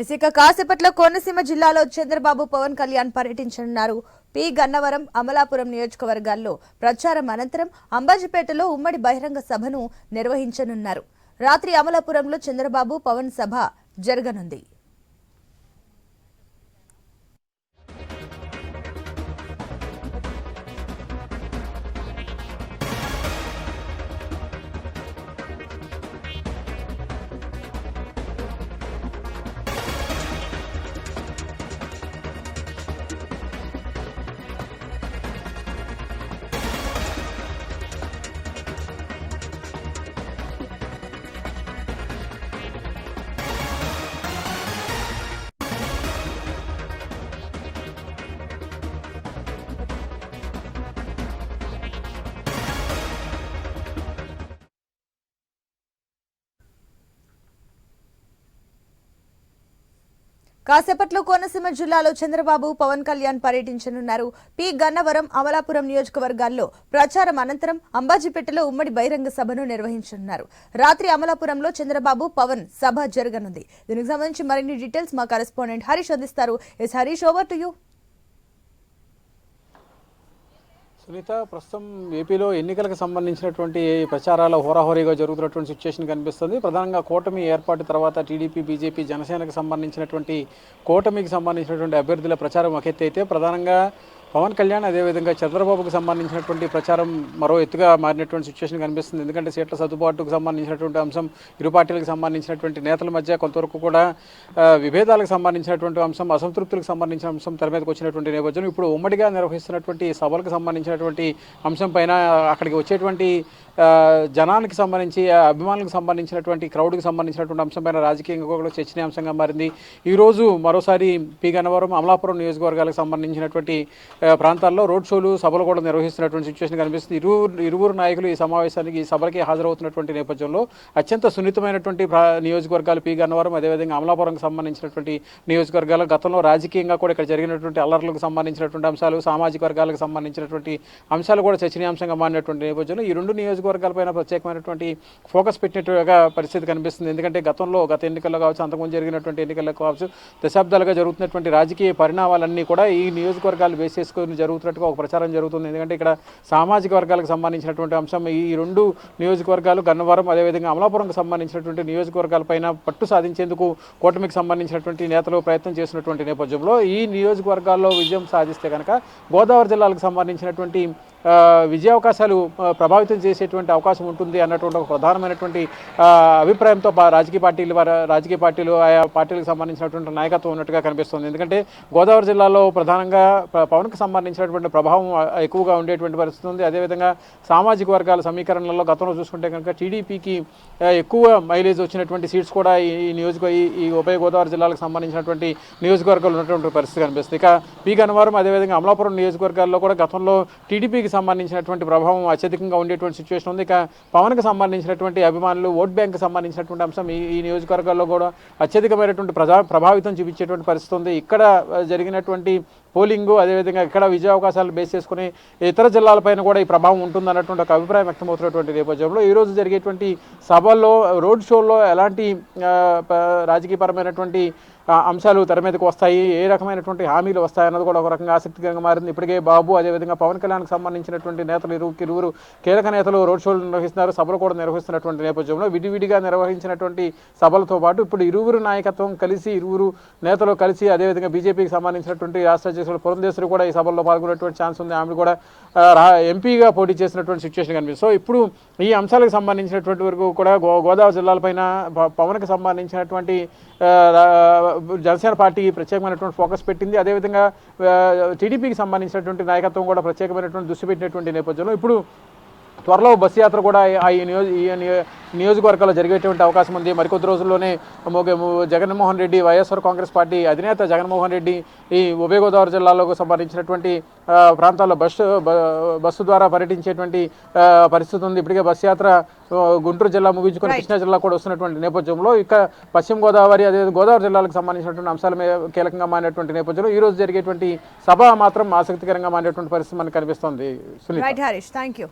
ఇక కాసేపట్లో కోనసీమ జిల్లాలో చంద్రబాబు పవన్ కళ్యాణ్ పర్యటించనున్నారు. పి గన్నవరం, అమలాపురం నియోజకవర్గాల్లో ప్రచారం అనంతరం అంబాజీపేటలో ఉమ్మడి బహిరంగ సభను నిర్వహించనున్నారు. రాత్రి అమలాపురంలో చంద్రబాబు పవన్ సభ జరగనుంది. కాసేపట్లో కోనసీమ జిల్లాలో చంద్రబాబు పవన్ కళ్యాణ్ పర్యటించనున్నారు. పి గన్నవరం, అమలాపురం నియోజకవర్గాల్లో ప్రచారం అనంతరం అంబాజీపేటలో ఉమ్మడి బహిరంగ సభను నిర్వహించనున్నారు. రాత్రి అమలాపురంలో చంద్రబాబు పవన్ సభ జరగనుంది. దీనికి సంబంధించి మరిన్ని డీటెయిల్స్ మా కరెస్పాండెంట్ హరీష్ అందిస్తారు. Harish, over to you. Sunita, ప్రస్తుతం ఏపీలో ఎన్నికలకు సంబంధించినటువంటి ప్రచారాలు హోరాహోరీగా జరుగుతున్నటువంటి సిచ్యువేషన్ కనిపిస్తుంది. ప్రధానంగా కూటమి ఏర్పాటు తర్వాత టీడీపీ, బీజేపీ, జనసేనకు సంబంధించినటువంటి కూటమికి సంబంధించినటువంటి అభ్యర్థుల ప్రచారం ఒక ఎత్తు అయితే, ప్రధానంగా పవన్ కళ్యాణ్ అదేవిధంగా చంద్రబాబుకు సంబంధించినటువంటి ప్రచారం మరో ఎత్తుగా మారినటువంటి సిచ్యువేషన్ కనిపిస్తుంది. ఎందుకంటే సీట్ల సర్దుబాటుకు సంబంధించినటువంటి అంశం, ఇరు పార్టీలకు సంబంధించినటువంటి నేతల మధ్య కొంతవరకు కూడా విభేదాలకు సంబంధించినటువంటి అంశం, అసంతృప్తులకు సంబంధించిన అంశం తెర మీదకి వచ్చినటువంటి నేపథ్యం ఇప్పుడు ఉమ్మడిగా నిర్వహిస్తున్నటువంటి సభలకు సంబంధించినటువంటి అంశం పైన అక్కడికి వచ్చేటువంటి జనానికి సంబంధించి, అభిమానులకు సంబంధించినటువంటి క్రౌడ్కి సంబంధించినటువంటి అంశం పైన రాజకీయంగా కూడా చర్చనీయాంశంగా మారింది. ఈరోజు మరోసారి పి గన్నవరం, అమలాపురం నియోజకవర్గాలకు సంబంధించినటువంటి ప్రాంతాల్లో రోడ్ షోలు, సభలు కూడా నిర్వహిస్తున్నటువంటి సిచ్యువేషన్ కనిపిస్తుంది. ఇరువురు నాయకులు ఈ సమావేశానికి, ఈ సభలకి హాజరవుతున్నటువంటి నేపథ్యంలో అత్యంత సున్నితమైనటువంటి నియోజకవర్గాలు పి గన్నవరం, అదేవిధంగా అమలాపురంకి సంబంధించినటువంటి నియోజకవర్గాలు. గతంలో రాజకీయంగా కూడా ఇక్కడ జరిగినటువంటి అల్లర్లకు సంబంధించినటువంటి అంశాలు, సామాజిక వర్గాలకు సంబంధించినటువంటి అంశాలు కూడా చర్చనీయాంశంగా మారినటువంటి నేపథ్యంలో ఈ రెండు నియోజకవర్గాలపైన ప్రత్యేకమైనటువంటి ఫోకస్ పెట్టినట్టుగా పరిస్థితి కనిపిస్తుంది. ఎందుకంటే గత ఎన్నికల్లో కావచ్చు, అంతకుముందు జరిగినటువంటి ఎన్నికల్లో కావచ్చు, దశాబ్దాలుగా జరుగుతున్నటువంటి రాజకీయ పరిణామాలన్నీ కూడా ఈ నియోజకవర్గాలు బేస్ చేసుకుని జరుగుతున్నట్టుగా ఒక ప్రచారం జరుగుతుంది. ఎందుకంటే ఇక్కడ సామాజిక వర్గాలకు సంబంధించినటువంటి అంశం, ఈ రెండు నియోజకవర్గాలు గన్నవరం అదేవిధంగా అమలాపురంకు సంబంధించినటువంటి నియోజకవర్గాలపైన పట్టు సాధించేందుకు కూటమికి సంబంధించినటువంటి నేతలు ప్రయత్నం చేసినటువంటి నేపథ్యంలో ఈ నియోజకవర్గాల్లో విజయం సాధిస్తే కనుక గోదావరి జిల్లాలకు సంబంధించినటువంటి విజయావకాశాలు ప్రభావితం చేసేటువంటి అవకాశం ఉంటుంది అన్నటువంటి ఒక ప్రధానమైనటువంటి అభిప్రాయంతో రాజకీయ పార్టీలు ఆయా పార్టీలకు సంబంధించినటువంటి నాయకత్వం ఉన్నట్టుగా కనిపిస్తుంది. ఎందుకంటే గోదావరి జిల్లాలో ప్రధానంగా పవన్కి సంబంధించినటువంటి ప్రభావం ఎక్కువగా ఉండేటువంటి పరిస్థితి ఉంది. అదేవిధంగా సామాజిక వర్గాల సమీకరణలో గతంలో చూసుకుంటే కనుక టీడీపీకి ఎక్కువ మైలేజ్ వచ్చినటువంటి సీట్స్ కూడా ఈ ఉభయ గోదావరి జిల్లాలకు సంబంధించినటువంటి నియోజకవర్గాలు ఉన్నటువంటి పరిస్థితి కనిపిస్తుంది. ఇక పి గన్నవరం అదేవిధంగా అమలాపురం నియోజకవర్గాల్లో కూడా గతంలో టీడీపీకి సంబంధించినటువంటి ప్రభావం అత్యధికంగా ఉండేటువంటి సిచ్యువేషన్ ఉంది. ఇక పవన్కి సంబంధించినటువంటి అభిమానులు, ఓట్ బ్యాంక్కి సంబంధించినటువంటి అంశం ఈ నియోజకవర్గాల్లో కూడా అత్యధికమైనటువంటి ప్రభావితం చూపించేటువంటి పరిస్థితి ఉంది. ఇక్కడ జరిగినటువంటి పోలింగు అదేవిధంగా ఇక్కడ విజయావకాశాలు బేస్ చేసుకుని ఇతర జిల్లాలపైన కూడా ఈ ప్రభావం ఉంటుందన్నటువంటి ఒక అభిప్రాయం వ్యక్తమవుతున్నటువంటి నేపథ్యంలో ఈరోజు జరిగేటువంటి సభల్లో, రోడ్ షోల్లో ఎలాంటి రాజకీయపరమైనటువంటి అంశాలు తెర మీదకు వస్తాయి, ఏ రకమైనటువంటి హామీలు వస్తాయన్నది కూడా ఒక రకంగా ఆసక్తికరంగా మారింది. ఇప్పటికే బాబు అదేవిధంగా పవన్ కళ్యాణ్కి సంబంధించినటువంటి నేతలు ఇరువురు కీలక నేతలు రోడ్ షోలు నిర్వహిస్తున్నారు, సభలు కూడా నిర్వహిస్తున్నటువంటి నేపథ్యంలో విడివిడిగా నిర్వహించినటువంటి సభలతో పాటు ఇప్పుడు ఇరువురు నాయకత్వం కలిసి, ఇరువురు నేతలు కలిసి అదేవిధంగా బీజేపీకి సంబంధించినటువంటి రాష్ట్ర అధ్యక్షులు పురంధేశ్వరి కూడా ఈ సభల్లో పాల్గొనేటువంటి ఛాన్స్ ఉంది. ఆమె కూడా ఎంపీగా పోటీ చేసినటువంటి సిచ్యువేషన్ కనిపిస్తుంది. సో ఇప్పుడు ఈ అంశాలకు సంబంధించినటువంటి వరకు కూడా గోదావరి జిల్లాలపైన పవన్కి సంబంధించినటువంటి జనసేన పార్టీ ప్రత్యేకమైనటువంటి ఫోకస్ పెట్టింది. అదేవిధంగా టీడీపీకి సంబంధించినటువంటి నాయకత్వం కూడా ప్రత్యేకమైనటువంటి దృష్టి పెట్టినటువంటి నేపథ్యంలో ఇప్పుడు త్వరలో బస్సు యాత్ర కూడా ఈ నియోజకవర్గాల్లో జరిగేటువంటి అవకాశం ఉంది. మరికొద్ది రోజుల్లోనే జగన్మోహన్ రెడ్డి, వైఎస్ఆర్ కాంగ్రెస్ పార్టీ అధినేత జగన్మోహన్ రెడ్డి ఈ ఉభయ గోదావరి జిల్లాలకు సంబంధించినటువంటి ప్రాంతాల్లో బస్సు ద్వారా పర్యటించేటువంటి పరిస్థితి ఉంది. ఇప్పటికే బస్సు యాత్ర గుంటూరు జిల్లా ముగించుకొని కృష్ణా జిల్లా కూడా వస్తున్నటువంటి నేపథ్యంలో ఇక పశ్చిమ గోదావరి అదే గోదావరి జిల్లాలకు సంబంధించినటువంటి అంశాల మీద కీలకంగా మారినటువంటి నేపథ్యంలో ఈ రోజు జరిగేటువంటి సభ మాత్రం ఆసక్తికరంగా మారినటువంటి పరిస్థితి మనకు కనిపిస్తోంది. సునీత, థాంక్యూ.